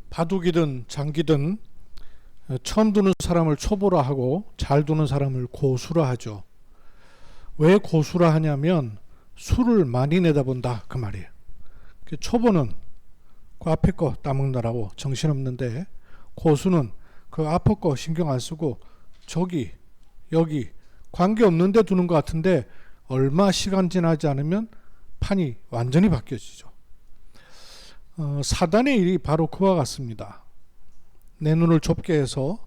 바둑이든 장기든 처음 두는 사람을 초보라 하고 잘 두는 사람을 고수라 하죠. 왜 고수라 하냐면 수를 많이 내다본다 그 말이에요. 초보는 그 앞에 거 따먹느라고 정신없는데, 고수는 그 앞에 거 신경 안 쓰고 저기 여기 관계없는데 두는 것 같은데 얼마 시간 지나지 않으면 판이 완전히 바뀌어지죠. 사단의 일이 바로 그와 같습니다. 내 눈을 좁게 해서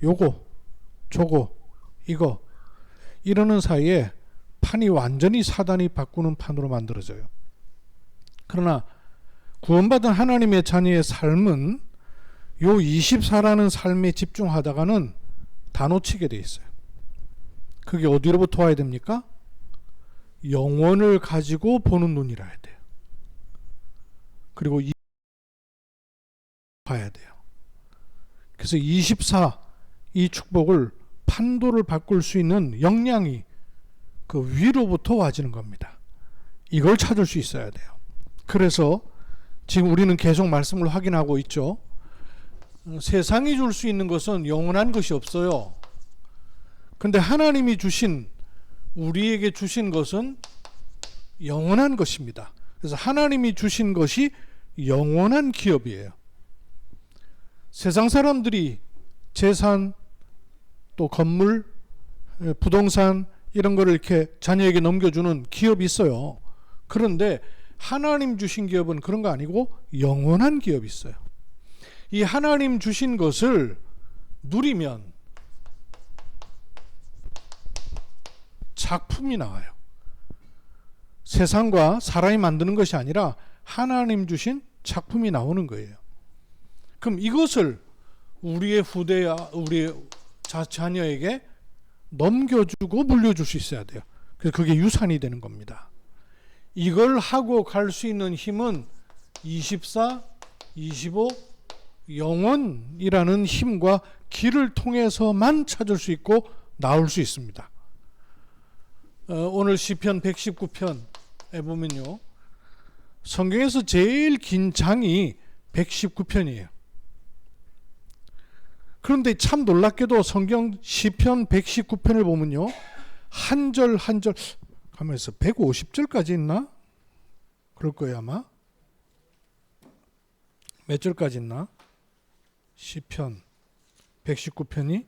요거 저거 이거 이러는 사이에 판이 완전히 사단이 바꾸는 판으로 만들어져요. 그러나 구원받은 하나님의 자녀의 삶은 요 24라는 삶에 집중하다가는 다 놓치게 돼 있어요. 그게 어디로부터 와야 됩니까? 영원을 가지고 보는 눈이라 해야 돼요. 그리고 봐야 돼요. 그래서 24 이 축복을 판도를 바꿀 수 있는 역량이 그 위로부터 와지는 겁니다. 이걸 찾을 수 있어야 돼요. 그래서 지금 우리는 계속 말씀을 확인하고 있죠. 세상이 줄 수 있는 것은 영원한 것이 없어요. 근데 하나님이 주신, 우리에게 주신 것은 영원한 것입니다. 그래서 하나님이 주신 것이 영원한 기업이에요. 세상 사람들이 재산, 또 건물, 부동산 이런 거를 이렇게 자녀에게 넘겨주는 기업이 있어요. 그런데 하나님 주신 기업은 그런 거 아니고 영원한 기업이 있어요. 이 하나님 주신 것을 누리면 작품이 나와요. 세상과 사람이 만드는 것이 아니라 하나님 주신 작품이 나오는 거예요. 그럼 이것을 우리의 후대야, 우리의 자녀에게 넘겨주고 물려줄 수 있어야 돼요. 그래서 그게 유산이 되는 겁니다. 이걸 하고 갈 수 있는 힘은 24, 25, 영원이라는 힘과 길을 통해서만 찾을 수 있고 나올 수 있습니다. 오늘 시편 119편에 보면요, 성경에서 제일 긴 장이 119편이에요. 그런데 참 놀랍게도 성경 시편 119편을 보면요, 한 절 한 절 가면서 150절까지 있나? 그럴 거예요 아마. 몇 절까지 있나? 시편 119편이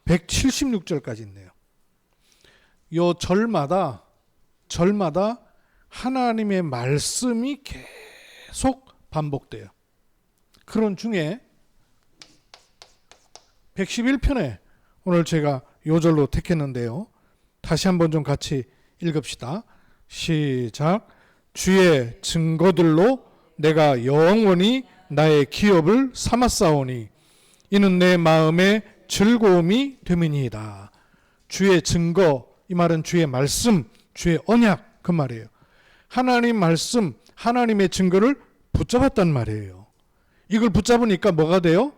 176절까지 있네요. 요 절마다 하나님의 말씀이 계속 반복돼요. 그런 중에 111편에 오늘 제가 요 절로 택했는데요. 다시 한번 좀 같이 읽읍시다. 시작. 주의 증거들로 내가 영원히 나의 기업을 삼았사오니 이는 내 마음의 즐거움이 됨이니이다. 주의 증거, 이 말은 주의 말씀, 주의 언약 그 말이에요. 하나님 말씀, 하나님의 증거를 붙잡았단 말이에요. 이걸 붙잡으니까 뭐가 돼요?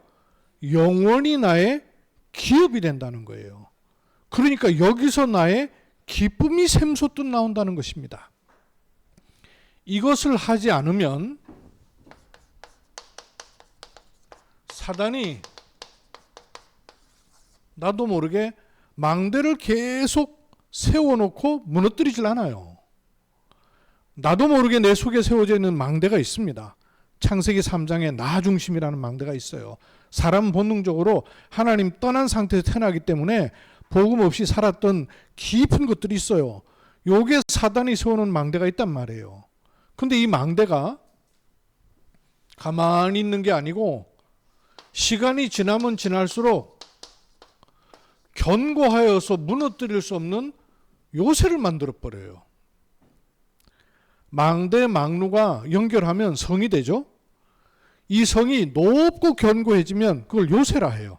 영원히 나의 기업이 된다는 거예요. 그러니까 여기서 나의 기쁨이 샘솟듯 나온다는 것입니다. 이것을 하지 않으면 사단이 나도 모르게 망대를 계속 세워놓고 무너뜨리질 않아요. 나도 모르게 내 속에 세워져 있는 망대가 있습니다. 창세기 3장에 나 중심이라는 망대가 있어요. 사람 본능적으로 하나님 떠난 상태에서 태어나기 때문에 복음 없이 살았던 깊은 것들이 있어요. 요게 사단이 세워놓은 망대가 있단 말이에요. 근데 이 망대가 가만히 있는 게 아니고 시간이 지나면 지날수록 견고하여서 무너뜨릴 수 없는 요새를 만들어 버려요. 망대 망루가 연결하면 성이 되죠. 이 성이 높고 견고해지면 그걸 요새라 해요.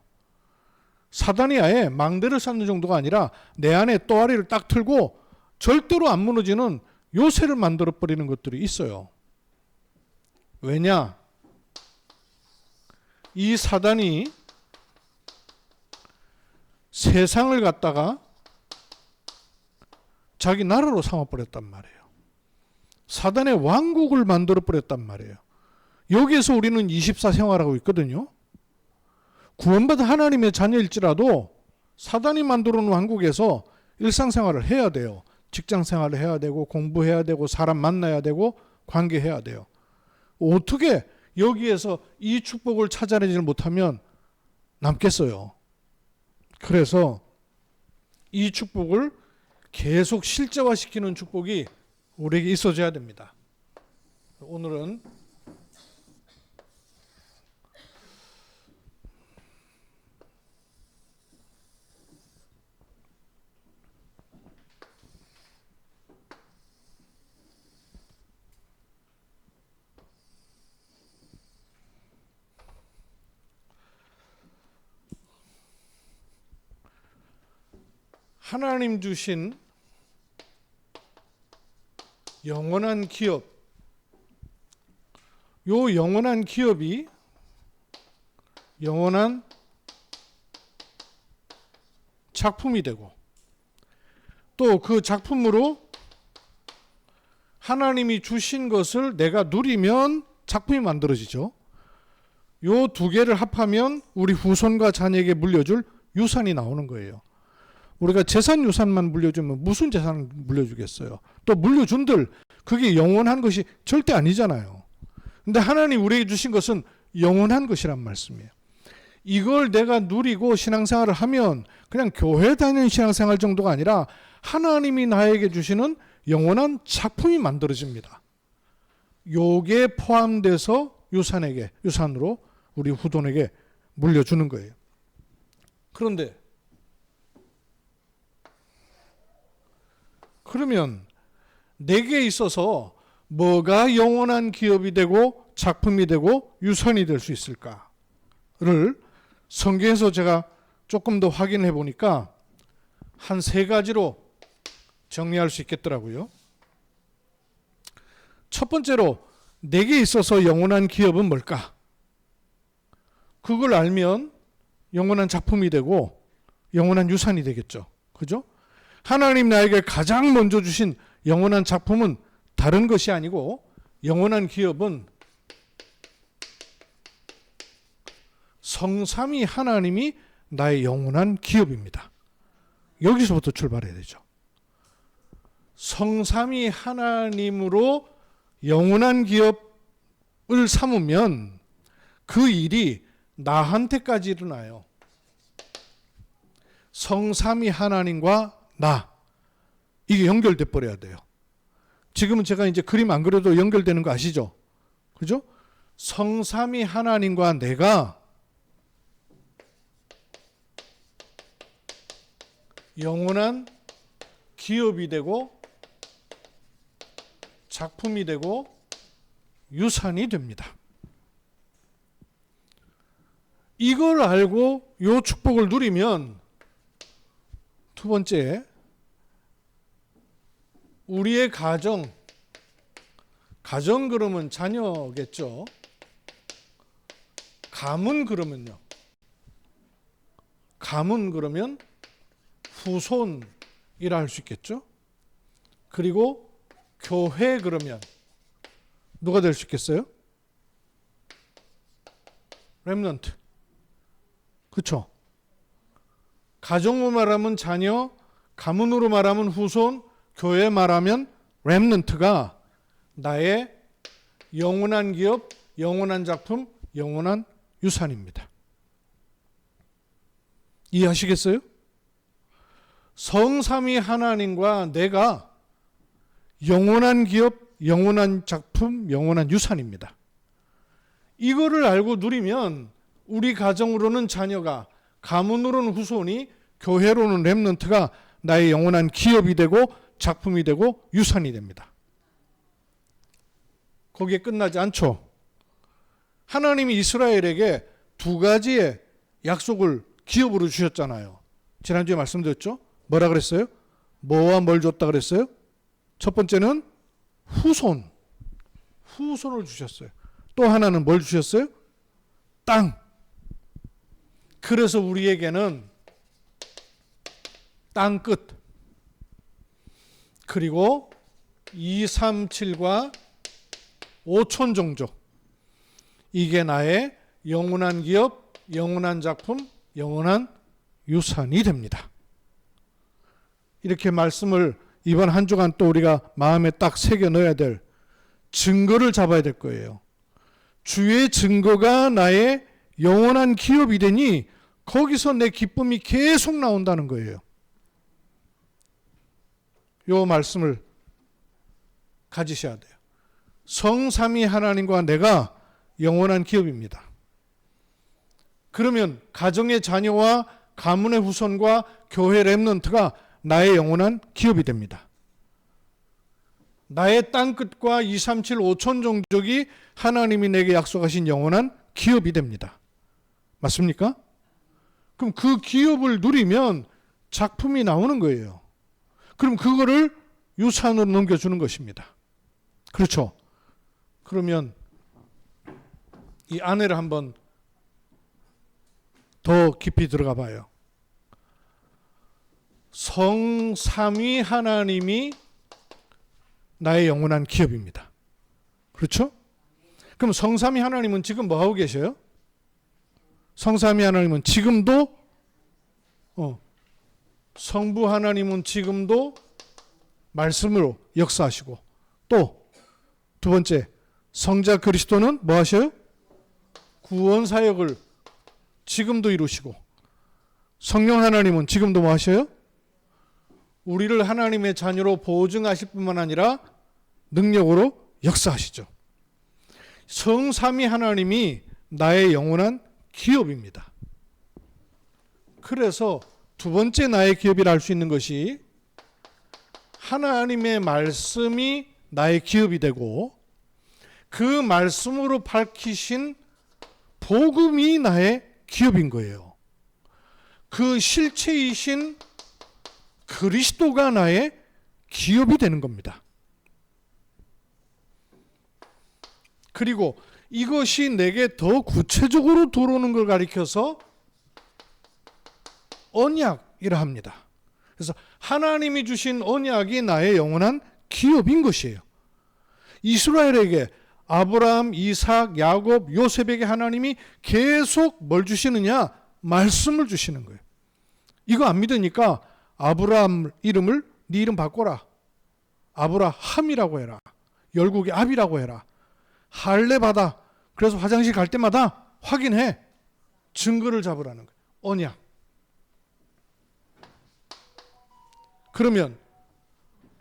사단이 아예 망대를 쌓는 정도가 아니라 내 안에 또아리를 딱 틀고 절대로 안 무너지는 요새를 만들어 버리는 것들이 있어요. 왜냐? 이 사단이 세상을 갖다가 자기 나라로 삼아버렸단 말이에요. 사단의 왕국을 만들어 버렸단 말이에요. 여기에서 우리는 24 생활하고 있거든요. 구원받은 하나님의 자녀일지라도 사단이 만들어 놓은 한국에서 일상생활을 해야 돼요. 직장생활을 해야 되고 공부해야 되고 사람 만나야 되고 관계해야 돼요. 어떻게 여기에서 이 축복을 찾아내지 못하면 남겠어요. 그래서 이 축복을 계속 실제화시키는 축복이 우리에게 있어져야 됩니다. 오늘은 하나님 주신 영원한 기업, 요 영원한 기업이 영원한 작품이 되고 또 그 작품으로 하나님이 주신 것을 내가 누리면 작품이 만들어지죠. 요 두 개를 합하면 우리 후손과 자녀에게 물려줄 유산이 나오는 거예요. 우리가 재산 유산만 물려주면 무슨 재산을 물려주겠어요? 또 물려준들 그게 영원한 것이 절대 아니잖아요. 근데 하나님 우리에게 주신 것은 영원한 것이란 말씀이에요. 이걸 내가 누리고 신앙생활을 하면 그냥 교회 다니는 신앙생활 정도가 아니라 하나님이 나에게 주시는 영원한 작품이 만들어집니다. 요게 포함돼서 유산으로 우리 후손에게 물려주는 거예요. 그런데 그러면 내게 있어서 뭐가 영원한 기업이 되고 작품이 되고 유산이 될 수 있을까를 성경에서 제가 조금 더 확인해 보니까 한 3가지로 정리할 수 있겠더라고요. 첫 번째로 내게 있어서 영원한 기업은 뭘까? 그걸 알면 영원한 작품이 되고 영원한 유산이 되겠죠. 그죠? 하나님 나에게 가장 먼저 주신 영원한 작품은 다른 것이 아니고 영원한 기업은 성삼위 하나님이 나의 영원한 기업입니다. 여기서부터 출발해야 되죠. 성삼위 하나님으로 영원한 기업을 삼으면 그 일이 나한테까지 일어나요. 성삼위 하나님과 나, 이게 연결돼 버려야 돼요. 지금은 제가 이제 그림 안 그려도 연결되는 거 아시죠? 그죠? 성삼위 하나님과 내가 영원한 기업이 되고 작품이 되고 유산이 됩니다. 이걸 알고 이 축복을 누리면 두 번째, 우리의 가정 그러면 자녀겠죠. 가문 그러면요. 가문 그러면 후손이라 할 수 있겠죠. 그리고 교회 그러면 누가 될 수 있겠어요? 렘넌트. 그렇죠. 가정으로 말하면 자녀, 가문으로 말하면 후손, 교회 말하면 렘넌트가 나의 영원한 기업, 영원한 작품, 영원한 유산입니다. 이해하시겠어요? 성삼위 하나님과 내가 영원한 기업, 영원한 작품, 영원한 유산입니다. 이거를 알고 누리면 우리 가정으로는 자녀가, 가문으로는 후손이, 교회로는 렘넌트가 나의 영원한 기업이 되고 작품이 되고 유산이 됩니다. 거기에 끝나지 않죠. 하나님이 이스라엘에게 2가지의 약속을 기업으로 주셨잖아요. 지난주에 말씀드렸죠. 뭐라 그랬어요? 뭐와 뭘 줬다 그랬어요? 첫 번째는 후손을 주셨어요. 또 하나는 뭘 주셨어요? 땅. 그래서 우리에게는 땅끝, 그리고 2, 3, 7과 5천 종족, 이게 나의 영원한 기업, 영원한 작품, 영원한 유산이 됩니다. 이렇게 말씀을 이번 한 주간 또 우리가 마음에 딱 새겨 넣어야 될 증거를 잡아야 될 거예요. 주의 증거가 나의 영원한 기업이 되니 거기서 내 기쁨이 계속 나온다는 거예요. 요 말씀을 가지셔야 돼요. 성삼위 하나님과 내가 영원한 기업입니다. 그러면 가정의 자녀와 가문의 후손과 교회 렘넌트가 나의 영원한 기업이 됩니다. 나의 땅끝과 2, 3, 7, 5천 종족이 하나님이 내게 약속하신 영원한 기업이 됩니다. 맞습니까? 그럼 그 기업을 누리면 작품이 나오는 거예요. 그럼 그거를 유산으로 넘겨주는 것입니다. 그렇죠? 그러면 이 안에를 한번 더 깊이 들어가 봐요. 성삼위 하나님이 나의 영원한 기업입니다. 그렇죠? 그럼 성삼위 하나님은 지금 뭐 하고 계셔요? 성삼위 하나님은 지금도 성부 하나님은 지금도 말씀으로 역사하시고, 또 두 번째 성자 그리스도는 뭐 하셔요? 구원 사역을 지금도 이루시고, 성령 하나님은 지금도 뭐 하셔요? 우리를 하나님의 자녀로 보증하실 뿐만 아니라 능력으로 역사하시죠. 성삼위 하나님이 나의 영원한 기업입니다. 그래서 두 번째 나의 기업이라 할 수 있는 것이 하나님의 말씀이 나의 기업이 되고, 그 말씀으로 밝히신 복음이 나의 기업인 거예요. 그 실체이신 그리스도가 나의 기업이 되는 겁니다. 그리고 이것이 내게 더 구체적으로 들어오는 걸 가리켜서 언약이라 합니다. 그래서 하나님이 주신 언약이 나의 영원한 기업인 것이에요. 이스라엘에게 아브라함, 이삭, 야곱, 요셉에게 하나님이 계속 뭘 주시느냐? 말씀을 주시는 거예요. 이거 안 믿으니까 아브라함 이름을 네 이름 바꿔라. 아브라함이라고 해라. 열국의 압이라고 해라. 할례 받아. 그래서 화장실 갈 때마다 확인해. 증거를 잡으라는 거예요. 언약. 그러면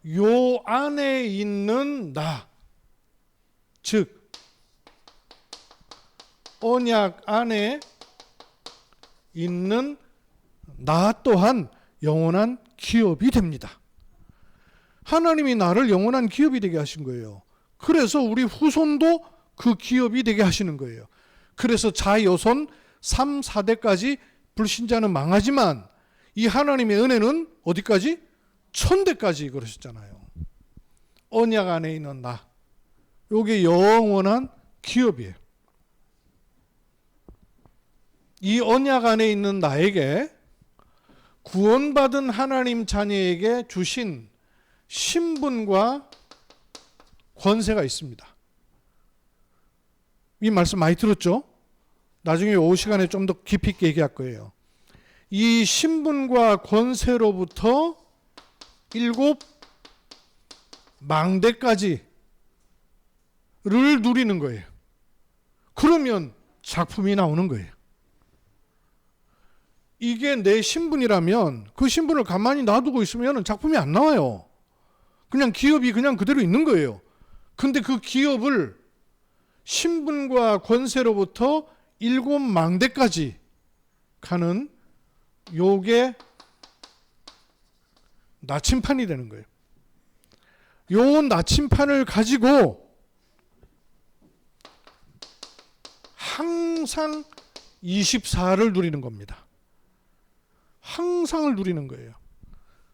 요 안에 있는 나, 즉 언약 안에 있는 나 또한 영원한 기업이 됩니다. 하나님이 나를 영원한 기업이 되게 하신 거예요. 그래서 우리 후손도 그 기업이 되게 하시는 거예요. 그래서 자여손 3, 4대까지 불신자는 망하지만 이 하나님의 은혜는 어디까지? 1000대까지 그러셨잖아요. 언약 안에 있는 나, 이게 영원한 기업이에요. 이 언약 안에 있는 나에게 구원받은 하나님 자녀에게 주신 신분과 권세가 있습니다. 이 말씀 많이 들었죠? 나중에 오후 시간에 좀 더 깊이 있게 얘기할 거예요. 이 신분과 권세로부터 7 망대까지를 누리는 거예요. 그러면 작품이 나오는 거예요. 이게 내 신분이라면 그 신분을 가만히 놔두고 있으면 작품이 안 나와요. 그냥 기업이 그냥 그대로 있는 거예요. 근데 그 기업을 신분과 권세로부터 7 망대까지 가는 요게 나침판이 되는 거예요. 요 나침판을 가지고 항상 24를 누리는 겁니다. 항상을 누리는 거예요.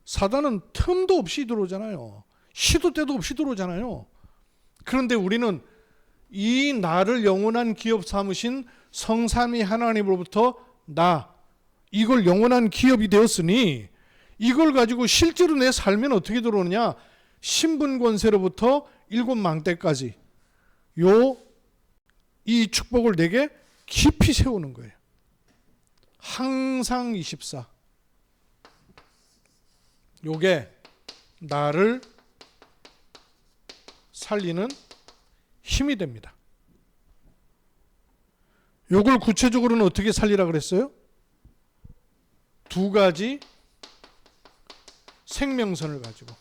사단은 틈도 없이 들어오잖아요. 시도 때도 없이 들어오잖아요. 그런데 우리는 이 나를 영원한 기업 삼으신 성삼위 하나님으로부터 나, 이걸 영원한 기업이 되었으니 이걸 가지고 실제로 내 삶에는 어떻게 들어오느냐? 신분 권세로부터 7 망대까지 요 이 축복을 내게 깊이 세우는 거예요. 항상 24. 요게 나를 살리는 힘이 됩니다. 요걸 구체적으로는 어떻게 살리라 그랬어요? 두 가지 생명선을 가지고.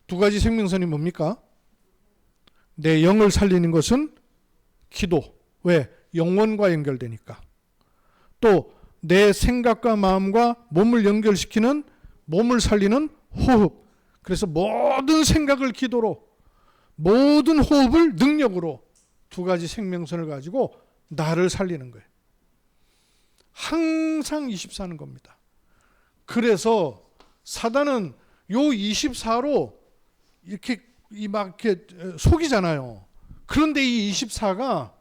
두 가지 생명선이 뭡니까? 내 영을 살리는 것은 기도. 왜? 영혼과 연결되니까. 또 내 생각과 마음과 몸을 연결시키는, 몸을 살리는 호흡. 그래서 모든 생각을 기도로, 모든 호흡을 능력으로 두 가지 생명선을 가지고 나를 살리는 거예요. 항상 24는 겁니다. 그래서 사단은 요 24로 이렇게 막 이렇게 속이잖아요. 그런데 이 24가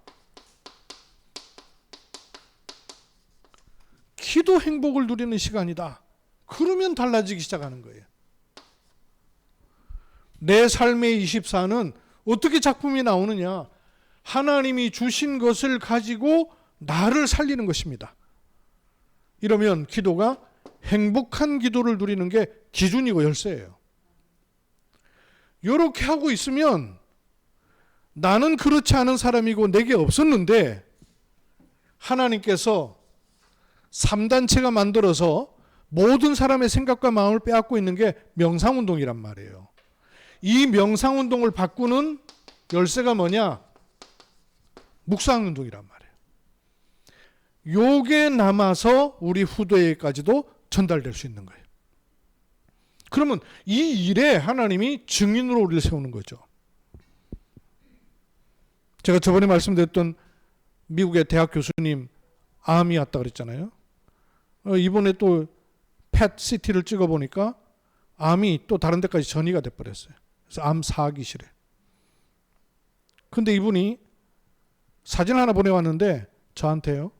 기도 행복을 누리는 시간이다. 그러면 달라지기 시작하는 거예요. 내 삶의 24는 어떻게 작품이 나오느냐? 하나님이 주신 것을 가지고 나를 살리는 것입니다. 이러면 기도가 행복한 기도를 누리는 게 기준이고 열쇠예요. 이렇게 하고 있으면 나는 그렇지 않은 사람이고 내게 없었는데 하나님께서 3단체가 만들어서 모든 사람의 생각과 마음을 빼앗고 있는 게 명상운동이란 말이에요. 이 명상운동을 바꾸는 열쇠가 뭐냐? 묵상운동이란 말이에요. 요게 남아서 우리 후대에까지도 전달될 수 있는 거예요. 그러면 이 일에 하나님이 증인으로 우리를 세우는 거죠. 제가 저번에 말씀드렸던 미국의 대학 교수님 암이 왔다 그랬잖아요. 이번에 또 펫CT를 찍어보니까 암이 또 다른 데까지 전이가 돼버렸어요. 그래서 암 사기실에. 근데 이분이 사진 하나 보내왔는데 저한테요.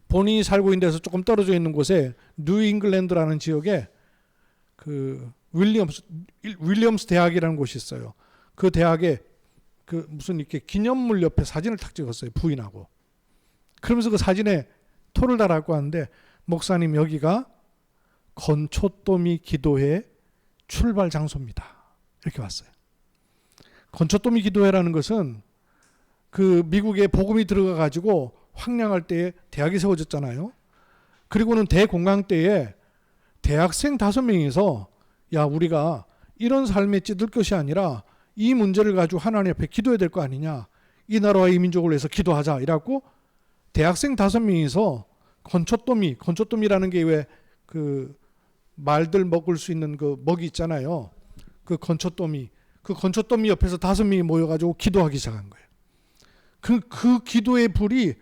본인이 살고 있는 데서 조금 떨어져 있는 곳에 뉴잉글랜드라는 지역에 그 윌리엄스 대학이라는 곳이 있어요. 그 대학에 그 무슨 이렇게 기념물 옆에 사진을 탁 찍었어요. 부인하고. 그러면서 그 사진에 토를 달았고 하는데 목사님 여기가 건초더미 기도회 출발 장소입니다. 이렇게 왔어요. 건초더미 기도회라는 것은 그 미국에 복음이 들어가 가지고 황량할 때에 대학이 세워졌잖아요. 그리고는 대공황 때에 대학생 5명이서 야 우리가 이런 삶에 찌들 것이 아니라 이 문제를 가지고 하나님 앞에 기도해야 될 거 아니냐. 이 나라와 이 민족을 위해서 기도하자. 이라고 대학생 5명이서 건초더미라는 게 왜 그 말들 먹을 수 있는 그 먹이 있잖아요. 그 건초더미 옆에서 5명이 모여가지고 기도하기 시작한 거예요. 그 기도의 불이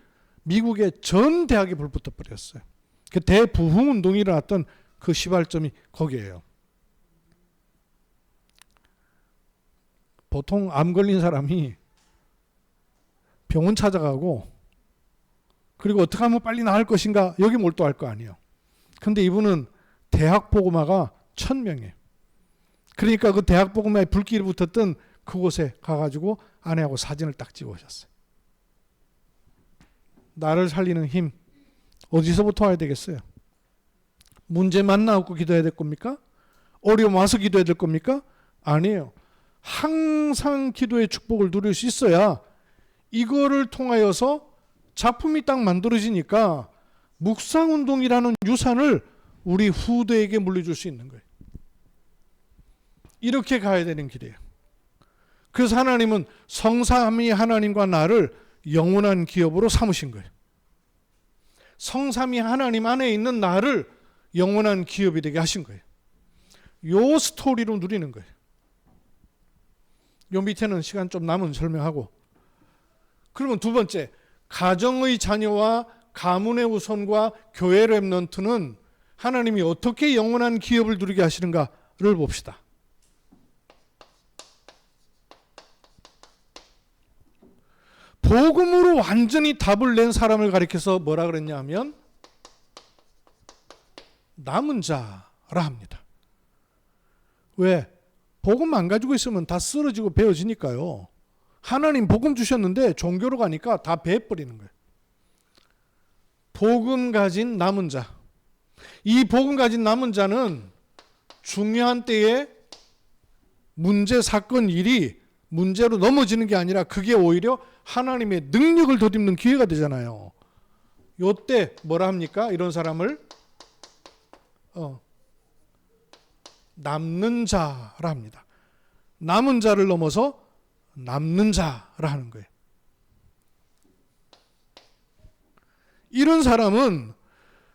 미국의 전 대학에 불붙어 버렸어요. 그 대부흥 운동이 일어났던 그 시발점이 거기에요. 보통 암 걸린 사람이 병원 찾아가고 그리고 어떻게 하면 빨리 나을 것인가 여기 몰두할 거 아니에요. 근데 이분은 대학 복음화가 1000명이에요. 그러니까 그 대학 복음화에 불길이 붙었던 그곳에 가가지고 아내하고 사진을 딱 찍어 오셨어요. 나를 살리는 힘 어디서부터 와야 되겠어요? 문제 만나고 기도해야 될 겁니까? 어려움 와서 기도해야 될 겁니까? 아니에요. 항상 기도의 축복을 누릴 수 있어야 이거를 통하여서 작품이 딱 만들어지니까 묵상운동이라는 유산을 우리 후대에게 물려줄 수 있는 거예요. 이렇게 가야 되는 길이에요. 그래서 하나님은 성삼위 하나님과 나를 영원한 기업으로 삼으신 거예요. 성삼위 하나님 안에 있는 나를 영원한 기업이 되게 하신 거예요. 요 스토리로 누리는 거예요. 요 밑에는 시간 좀 남은 설명하고. 그러면 두 번째, 가정의 자녀와 가문의 우선과 교회 렘넌트는 하나님이 어떻게 영원한 기업을 누리게 하시는가를 봅시다. 복음으로 완전히 답을 낸 사람을 가리켜서 뭐라 그랬냐 하면 남은 자라 합니다. 왜? 복음 안 가지고 있으면 다 쓰러지고 베어지니까요. 하나님 복음 주셨는데 종교로 가니까 다 배버리는 거예요. 복음 가진 남은 자. 이 복음 가진 남은 자는 중요한 때에 문제, 사건, 일이 문제로 넘어지는 게 아니라 그게 오히려 하나님의 능력을 덧입는 기회가 되잖아요. 요때 뭐라 합니까? 이런 사람을 남는 자라 합니다. 남은 자를 넘어서 남는 자라 하는 거예요. 이런 사람은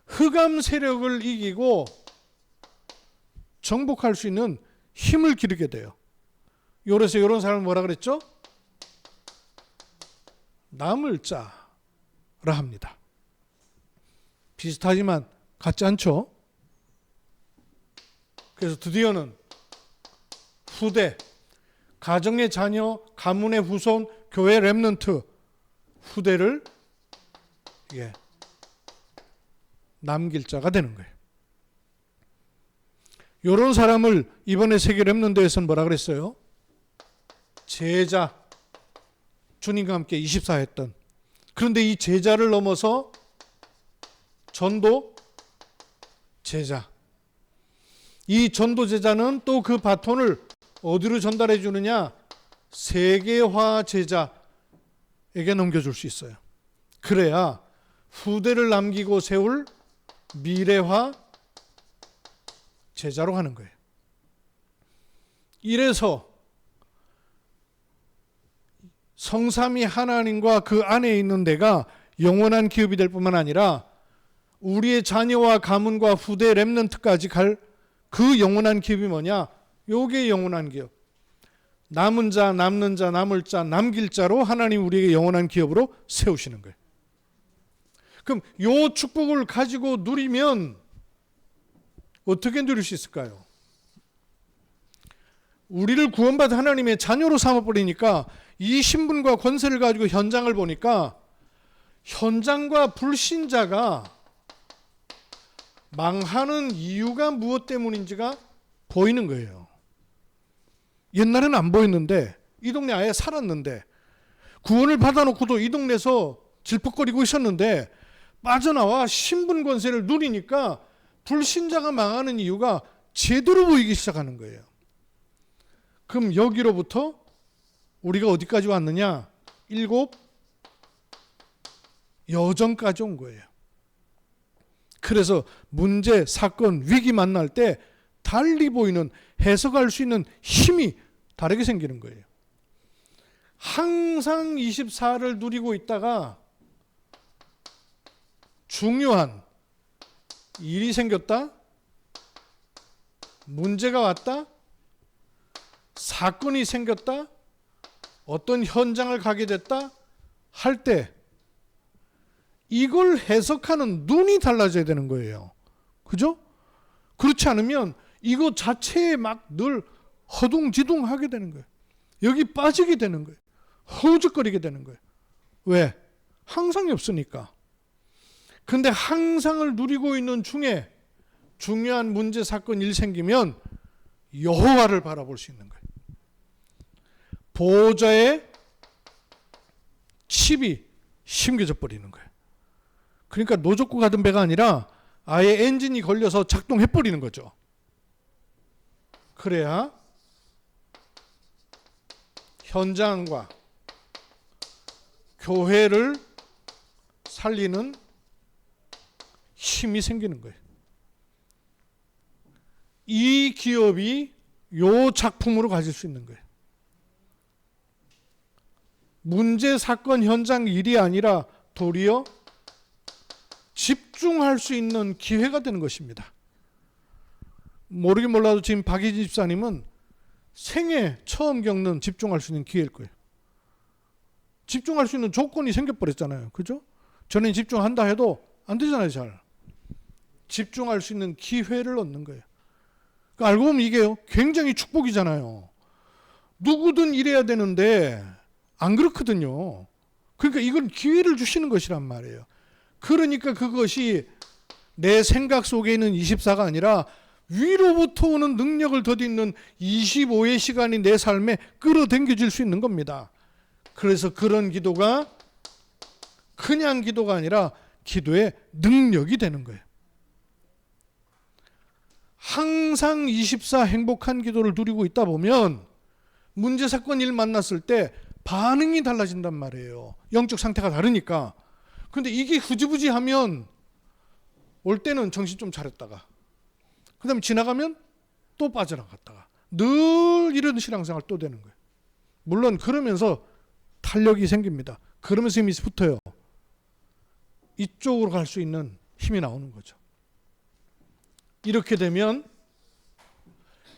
흑암 세력을 이기고 정복할 수 있는 힘을 기르게 돼요. 요래서 이런 사람을 뭐라 그랬죠? 남을 자라 합니다. 비슷하지만 같지 않죠? 그래서 드디어는 후대, 가정의 자녀, 가문의 후손, 교회 렘넌트 후대를 남길 자가 되는 거예요. 이런 사람을 이번에 세계 렘넌트에서는 뭐라 그랬어요? 제자, 주님과 함께 24 했던. 그런데 이 제자를 넘어서 전도 제자. 이 전도 제자는 또 그 바톤을 어디로 전달해 주느냐? 세계화 제자에게 넘겨줄 수 있어요. 그래야 후대를 남기고 세울 미래화 제자로 가는 거예요. 이래서 성삼위 하나님과 그 안에 있는 데가 영원한 기업이 될 뿐만 아니라 우리의 자녀와 가문과 후대 렘넌트까지 갈 그 영원한 기업이 뭐냐? 요게 영원한 기업. 남은 자, 남는 자, 남을 자, 남길 자로 하나님 우리에게 영원한 기업으로 세우시는 거예요. 그럼 요 축복을 가지고 누리면 어떻게 누릴 수 있을까요? 우리를 구원받은 하나님의 자녀로 삼아버리니까 이 신분과 권세를 가지고 현장을 보니까 현장과 불신자가 망하는 이유가 무엇 때문인지가 보이는 거예요. 옛날에는 안 보였는데 이 동네 아예 살았는데 구원을 받아놓고도 이 동네에서 질퍽거리고 있었는데 빠져나와 신분 권세를 누리니까 불신자가 망하는 이유가 제대로 보이기 시작하는 거예요. 그럼 여기로부터 우리가 어디까지 왔느냐? 7 여정까지 온 거예요. 그래서 문제, 사건, 위기 만날 때 달리 보이는 해석할 수 있는 힘이 다르게 생기는 거예요. 항상 24를 누리고 있다가 중요한 일이 생겼다, 문제가 왔다, 사건이 생겼다, 어떤 현장을 가게 됐다 할 때 이걸 해석하는 눈이 달라져야 되는 거예요. 그죠? 그렇지 않으면 이거 자체에 막 늘 허둥지둥하게 되는 거예요. 여기 빠지게 되는 거예요. 허우적거리게 되는 거예요. 왜? 항상이 없으니까. 근데 항상을 누리고 있는 중에 중요한 문제, 사건, 일 생기면 여호와를 바라볼 수 있는 거예요. 보호자의 칩이 심겨져 버리는 거예요. 그러니까 노젓고 가던 배가 아니라 아예 엔진이 걸려서 작동해 버리는 거죠. 그래야 현장과 교회를 살리는 힘이 생기는 거예요. 이 기업이 요 작품으로 가질 수 있는 거예요. 문제, 사건, 현장, 일이 아니라 도리어 집중할 수 있는 기회가 되는 것입니다. 모르긴 몰라도 지금 박희진 집사님은 생애 처음 겪는 집중할 수 있는 기회일 거예요. 집중할 수 있는 조건이 생겨버렸잖아요. 그죠? 전에 집중한다 해도 안 되잖아요. 잘. 집중할 수 있는 기회를 얻는 거예요. 그러니까 알고 보면 이게 굉장히 축복이잖아요. 누구든 일해야 되는데 안 그렇거든요. 그러니까 이건 기회를 주시는 것이란 말이에요. 그러니까 그것이 내 생각 속에 있는 24가 아니라 위로부터 오는 능력을 덧입는 25의 시간이 내 삶에 끌어당겨질 수 있는 겁니다. 그래서 그런 기도가 그냥 기도가 아니라 기도의 능력이 되는 거예요. 항상 24 행복한 기도를 누리고 있다 보면 문제, 사건, 일 만났을 때 반응이 달라진단 말이에요. 영적 상태가 다르니까. 근데 이게 흐지부지하면 올 때는 정신 좀 차렸다가 그 다음에 지나가면 또 빠져나갔다가 늘 이런 신앙생활 또 되는 거예요. 물론 그러면서 탄력이 생깁니다. 그러면서 힘이 붙어요. 이쪽으로 갈 수 있는 힘이 나오는 거죠. 이렇게 되면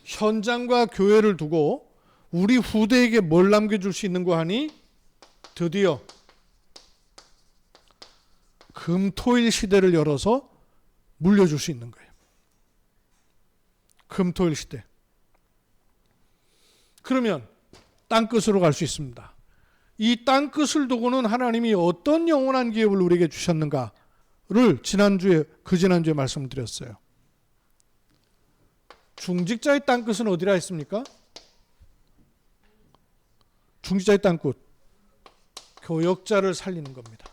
현장과 교회를 두고 우리 후대에게 뭘 남겨줄 수 있는 거 하니? 드디어 금토일 시대를 열어서 물려줄 수 있는 거예요. 금토일 시대. 그러면 땅끝으로 갈 수 있습니다. 이 땅끝을 두고는 하나님이 어떤 영원한 기업을 우리에게 주셨는가를 지난주에 말씀드렸어요. 중직자의 땅끝은 어디라 했습니까? 중직자의 땅끝. 교역자를 살리는 겁니다.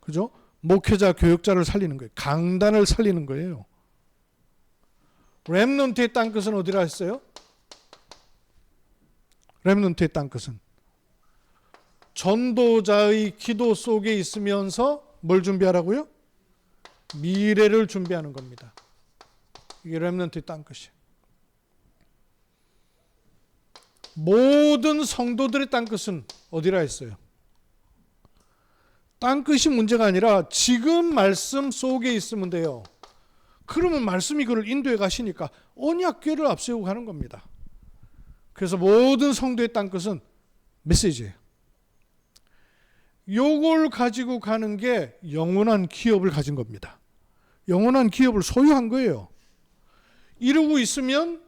그죠? 목회자, 교역자를 살리는 거예요. 강단을 살리는 거예요. 렘넌트의 땅끝은 어디라 했어요? 렘넌트의 땅끝은 전도자의 기도 속에 있으면서 뭘 준비하라고요? 미래를 준비하는 겁니다. 이게 렘넌트의 땅끝이에요. 모든 성도들의 땅끝은 어디라 했어요? 땅끝이 문제가 아니라 지금 말씀 속에 있으면 돼요. 그러면 말씀이 그를 인도해 가시니까 언약궤를 앞세우고 가는 겁니다. 그래서 모든 성도의 땅끝은 메시지예요. 요걸 가지고 가는 게 영원한 기업을 가진 겁니다. 영원한 기업을 소유한 거예요. 이러고 있으면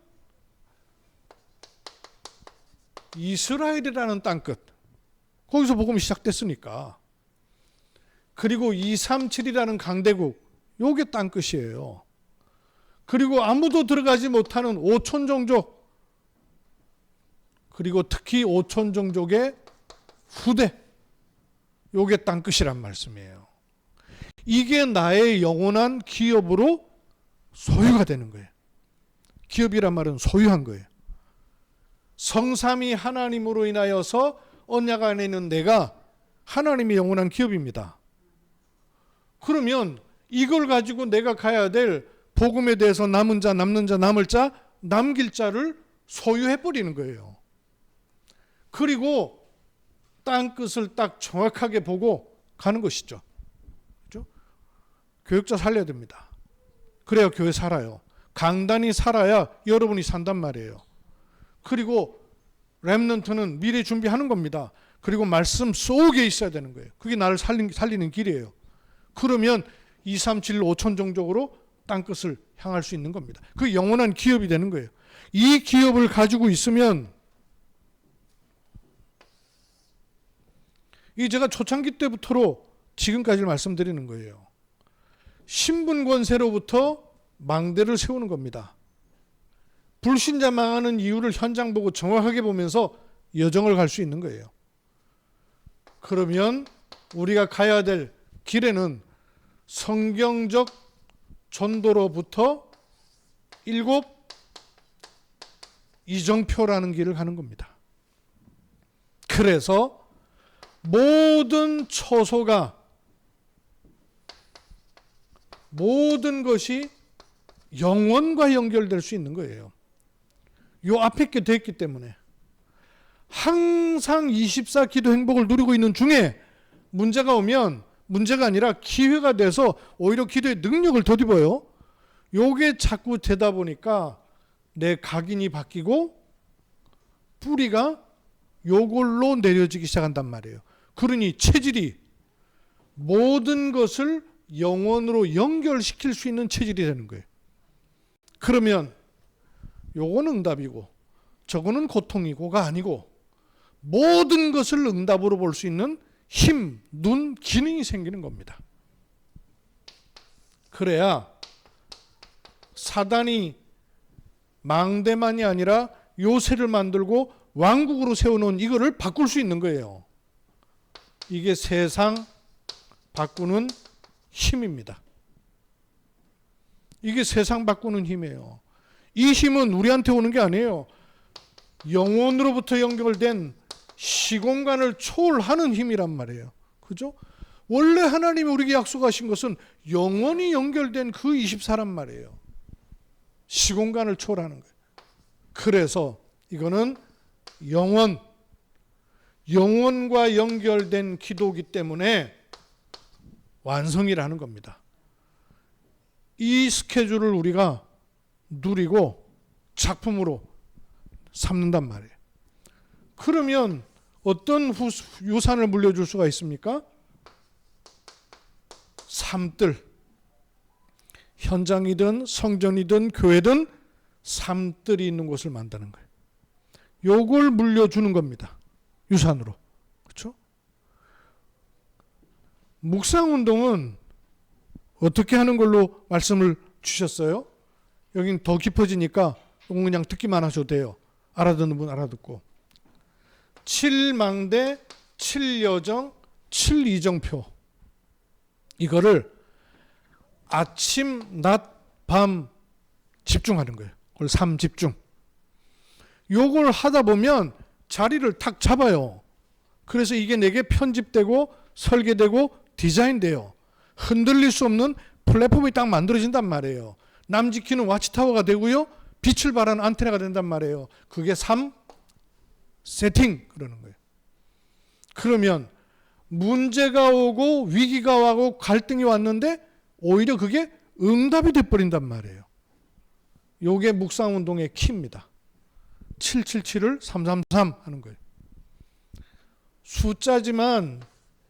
이스라엘이라는 땅끝, 거기서 복음이 시작됐으니까. 그리고 237이라는 강대국, 요게 땅끝이에요. 그리고 아무도 들어가지 못하는 오촌종족, 그리고 특히 오촌종족의 후대, 요게 땅끝이란 말씀이에요. 이게 나의 영원한 기업으로 소유가 되는 거예요. 기업이란 말은 소유한 거예요. 성삼위 하나님으로 인하여서 언약 안에 있는 내가 하나님의 영원한 기업입니다. 그러면 이걸 가지고 내가 가야 될 복음에 대해서 남은 자, 남는 자, 남을 자, 남길 자를 소유해버리는 거예요. 그리고 땅끝을 딱 정확하게 보고 가는 것이죠. 그렇죠? 교육자 살려야 됩니다. 그래야 교회 살아요. 강단이 살아야 여러분이 산단 말이에요. 그리고 렘넌트는 미래 준비하는 겁니다. 그리고 말씀 속에 있어야 되는 거예요. 그게 나를 살리는 길이에요. 그러면 237, 5천 종족으로 땅끝을 향할 수 있는 겁니다. 그 영원한 기업이 되는 거예요. 이 기업을 가지고 있으면, 이 제가 초창기 때부터로 지금까지 말씀드리는 거예요. 신분 권세로부터 망대를 세우는 겁니다. 불신자 망하는 이유를 현장 보고 정확하게 보면서 여정을 갈 수 있는 거예요. 그러면 우리가 가야 될 길에는 성경적 전도로부터 7 이정표라는 길을 가는 겁니다. 그래서 모든 처소가, 모든 것이 영원과 연결될 수 있는 거예요. 요 앞에 게 됐기 때문에 항상 24 기도 행복을 누리고 있는 중에 문제가 오면 문제가 아니라 기회가 돼서 오히려 기도의 능력을 덧입어요. 요게 자꾸 되다 보니까 내 각인이 바뀌고 뿌리가 요걸로 내려지기 시작한단 말이에요. 그러니 체질이 모든 것을 영원으로 연결시킬 수 있는 체질이 되는 거예요. 그러면 요거는 응답이고 저거는 고통이고가 아니고 모든 것을 응답으로 볼 수 있는 힘, 눈, 기능이 생기는 겁니다. 그래야 사단이 망대만이 아니라 요새를 만들고 왕국으로 세워놓은 이거를 바꿀 수 있는 거예요. 이게 세상 바꾸는 힘입니다. 이게 세상 바꾸는 힘이에요. 이 힘은 우리한테 오는 게 아니에요. 영혼으로부터 연결된 시공간을 초월하는 힘이란 말이에요. 그죠? 원래 하나님이 우리에게 약속하신 것은 영혼이 연결된 그 24란 말이에요. 시공간을 초월하는 거예요. 그래서 이거는 영혼과 연결된 기도이기 때문에 완성이라는 겁니다. 이 스케줄을 우리가 누리고 작품으로 삼는단 말이에요. 그러면 어떤 유산을 물려줄 수가 있습니까? 삶들, 현장이든 성전이든 교회든 삶들이 있는 곳을 만드는 거예요. 요걸 물려주는 겁니다. 유산으로. 그렇죠? 묵상운동은 어떻게 하는 걸로 말씀을 주셨어요? 여긴 더 깊어지니까 그냥 듣기만 하셔도 돼요. 알아듣는 분 알아듣고. 7망대, 7여정, 7이정표. 이거를 아침, 낮, 밤 집중하는 거예요. 그걸 3집중. 요걸 하다 보면 자리를 탁 잡아요. 그래서 이게 내게 편집되고 설계되고 디자인돼요. 흔들릴 수 없는 플랫폼이 딱 만들어진단 말이에요. 남 지키는 와치타워가 되고요. 빛을 발하는 안테나가 된단 말이에요. 그게 3 세팅 그러는 거예요. 그러면 문제가 오고 위기가 오고 갈등이 왔는데 오히려 그게 응답이 돼버린단 말이에요. 요게 묵상운동의 키입니다. 777을 333 하는 거예요. 숫자지만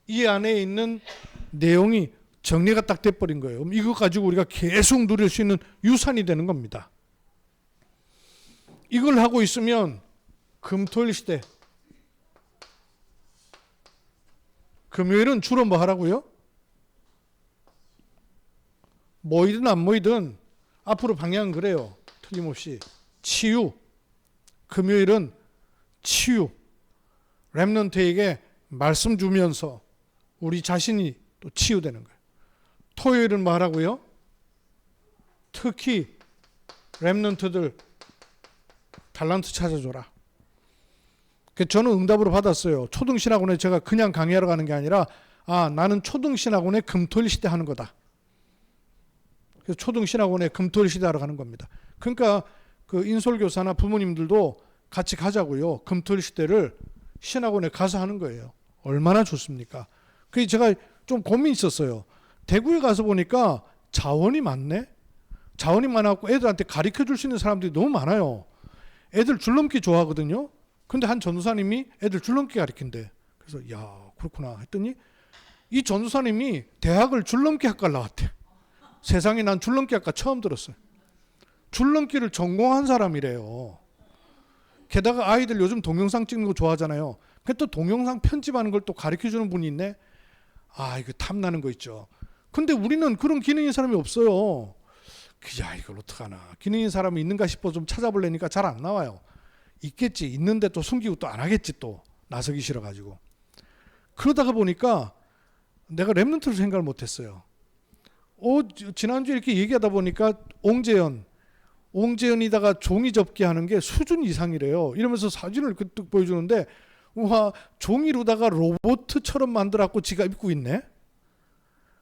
이 안에 있는 내용이 정리가 딱 돼버린 거예요. 이거 가지고 우리가 계속 누릴 수 있는 유산이 되는 겁니다. 이걸 하고 있으면 금토일 시대, 금요일은 주로 뭐 하라고요? 모이든 안 모이든 앞으로 방향은 그래요. 틀림없이 치유. 금요일은 치유. 렘넌트에게 말씀 주면서 우리 자신이 또 치유되는 거예요. 토요일은 뭐 하라고요? 특히 렘넌트들 달란트 찾아줘라. 저는 응답으로 받았어요. 초등신학원에 제가 그냥 강의하러 가는 게 아니라 나는 초등신학원에 금토일 시대 하는 거다. 그래서 초등신학원에 금토일 시대 하러 가는 겁니다. 그러니까 그 인솔교사나 부모님들도 같이 가자고요. 금토일 시대를 신학원에 가서 하는 거예요. 얼마나 좋습니까? 그래서 제가 좀 고민이 있었어요. 대구에 가서 보니까 자원이 많네. 자원이 많아갖고 애들한테 가르쳐 줄 수 있는 사람들이 너무 많아요. 애들 줄넘기 좋아하거든요. 근데 한 전도사님이 애들 줄넘기 가르친대. 그래서 야 그렇구나 했더니 이 전도사님이 대학을 줄넘기 학과를 나왔대. 세상에 난 줄넘기 학과 처음 들었어요. 줄넘기를 전공한 사람이래요. 게다가 아이들 요즘 동영상 찍는 거 좋아하잖아요. 근데 또 동영상 편집하는 걸 또 가르쳐주는 분이 있네. 이거 탐나는 거 있죠. 근데 우리는 그런 기능인 사람이 없어요. 야 이걸 어떡하나. 기능인 사람이 있는가 싶어 좀 찾아보려니까 잘 안 나와요. 있겠지. 있는데 또 숨기고 또 안 하겠지 또. 나서기 싫어가지고. 그러다가 보니까 내가 렘넌트로 생각을 못했어요. 지난주에 이렇게 얘기하다 보니까 옹재현이다가 종이 접기 하는 게 수준 이상이래요. 이러면서 사진을 그뜩 보여주는데 와 종이로다가 로봇처럼 만들어갖고 지가 입고 있네.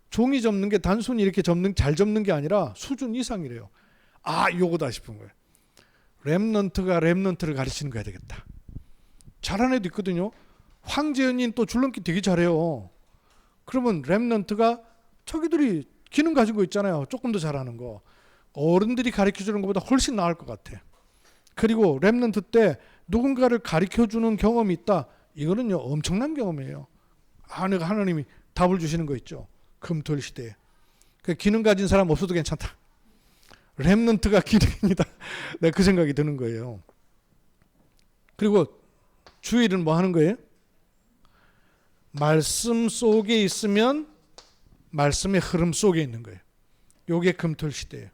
종이 접는 게 단순히 이렇게 잘 접는 게 아니라 수준 이상이래요. 요거다 싶은 거예요. 렘넌트가 렘넌트를 가르치는 거 해야 되겠다. 잘하는 애도 있거든요. 황재현이 또 줄넘기 되게 잘해요. 그러면 렘넌트가 저기들이 기능 가진 거 있잖아요. 조금 더 잘하는 거. 어른들이 가르쳐주는 것보다 훨씬 나을 것 같아. 그리고 렘넌트 때 누군가를 가르쳐주는 경험이 있다. 이거는요 엄청난 경험이에요. 내가 하나님이 답을 주시는 거 있죠. 금토일 시대에. 그 기능 가진 사람 없어도 괜찮다. 렘넌트가 기능이다. 내가 그 생각이 드는 거예요. 그리고 주일은 뭐 하는 거예요? 말씀 속에 있으면 말씀의 흐름 속에 있는 거예요. 요게 금토일 시대예요.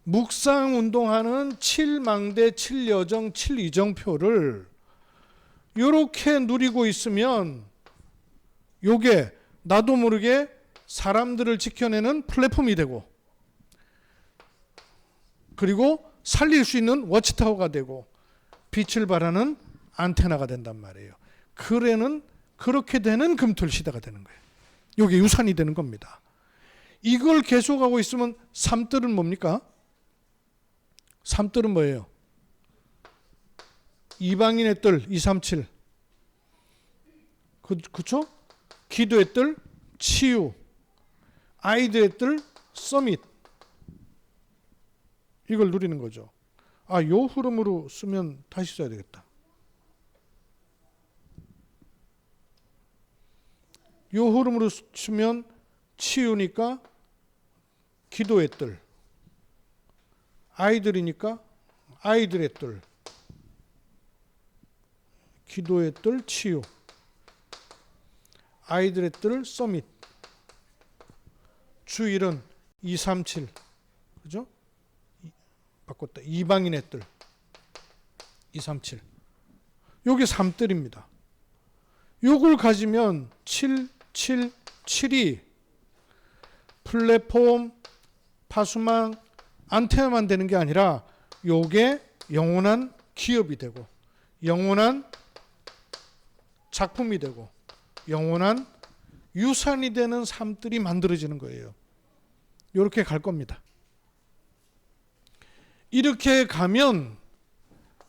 묵상 운동하는 7망대, 7여정, 7이정표를 이렇게 누리고 있으면 요게 나도 모르게 사람들을 지켜내는 플랫폼이 되고, 그리고 살릴 수 있는 워치타워가 되고, 빛을 발하는 안테나가 된단 말이에요. 그렇게 되는 금토일 시대가 되는 거예요. 이게 유산이 되는 겁니다. 이걸 계속하고 있으면 삶들은 뭡니까? 삶들은 뭐예요? 이방인의 뜰 237, 그쵸? 기도의 뜰 치유, 아이들의 뜰 서밋, 이걸 누리는 거죠. 요 흐름으로 쓰면 다시 써야 되겠다. 요 흐름으로 쓰면 치유니까 기도의 뜰, 아이들이니까 아이들의 뜰, 기도의 뜰 치유, 아이들의 뜰 서밋, 주일은 237, 그죠? 바꿨다. 이방인의 뜰 237. 요게 3뜰입니다. 요걸 가지면 777이 플랫폼, 파수망, 안테나만 되는 게 아니라 요게 영원한 기업이 되고, 영원한 작품이 되고, 영원한 유산이 되는 삶들이 만들어지는 거예요. 이렇게 갈 겁니다. 이렇게 가면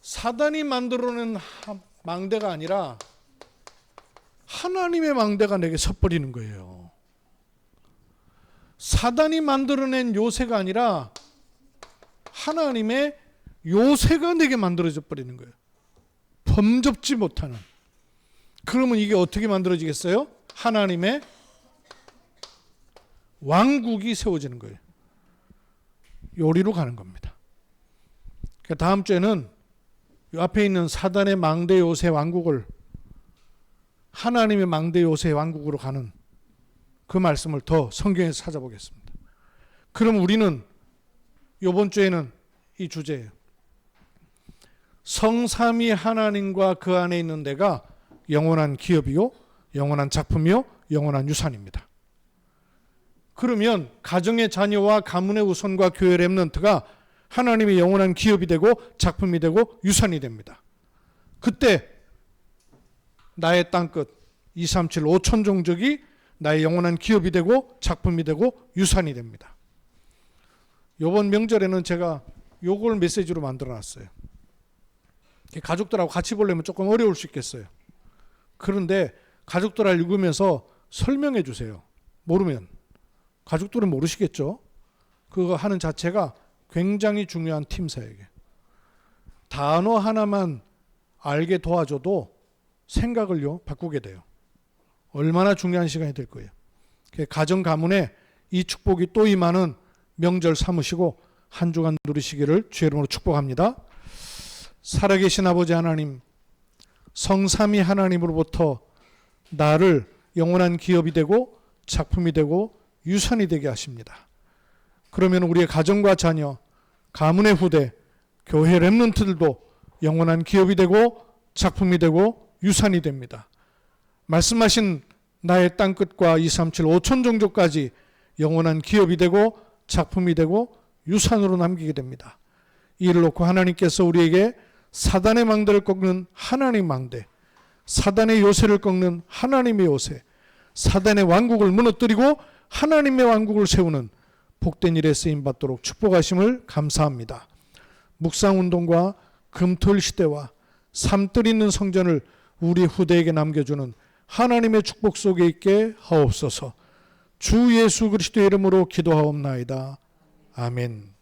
사단이 만들어낸 망대가 아니라 하나님의 망대가 내게 섰버리는 거예요. 사단이 만들어낸 요새가 아니라 하나님의 요새가 내게 만들어져 버리는 거예요. 범접지 못하는. 그러면 이게 어떻게 만들어지겠어요? 하나님의 왕국이 세워지는 거예요. 요리로 가는 겁니다. 다음 주에는 이 앞에 있는 사단의 망대 요새 왕국을 하나님의 망대 요새 왕국으로 가는 그 말씀을 더 성경에서 찾아보겠습니다. 그럼 우리는 이번 주에는 이 주제예요. 성삼위 하나님과 그 안에 있는 데가 영원한 기업이요, 영원한 작품이요, 영원한 유산입니다. 그러면 가정의 자녀와 가문의 우선과 교회 렘넌트가 하나님의 영원한 기업이 되고 작품이 되고 유산이 됩니다. 그때 나의 땅끝 237 5천 종족이 나의 영원한 기업이 되고 작품이 되고 유산이 됩니다. 이번 명절에는 제가 요걸 메시지로 만들어 놨어요. 가족들하고 같이 보려면 조금 어려울 수 있겠어요. 그런데 가족들하고 읽으면서 설명해 주세요. 모르면. 가족들은 모르시겠죠. 그거 하는 자체가 굉장히 중요한 팀 사역이에요. 단어 하나만 알게 도와줘도 생각을요 바꾸게 돼요. 얼마나 중요한 시간이 될 거예요. 가정 가문에 이 축복이 또 임하는 명절 삼으시고 한 주간 누리시기를 주의 이름으로 축복합니다. 살아계신 아버지 하나님, 성삼위 하나님으로부터 나를 영원한 기업이 되고 작품이 되고 유산이 되게 하십니다. 그러면 우리의 가정과 자녀, 가문의 후대, 교회 렘넌트들도 영원한 기업이 되고 작품이 되고 유산이 됩니다. 말씀하신 나의 땅끝과 237 5천 종족까지 영원한 기업이 되고 작품이 되고 유산으로 남기게 됩니다. 이를 놓고 하나님께서 우리에게 사단의 망대를 꺾는 하나님 망대, 사단의 요새를 꺾는 하나님의 요새, 사단의 왕국을 무너뜨리고 하나님의 왕국을 세우는 복된 일에 쓰임받도록 축복하심을 감사합니다. 묵상운동과 금토일 시대와 삶뜰 있는 성전을 우리 후대에게 남겨주는 하나님의 축복 속에 있게 하옵소서. 주 예수 그리스도의 이름으로 기도하옵나이다. 아멘.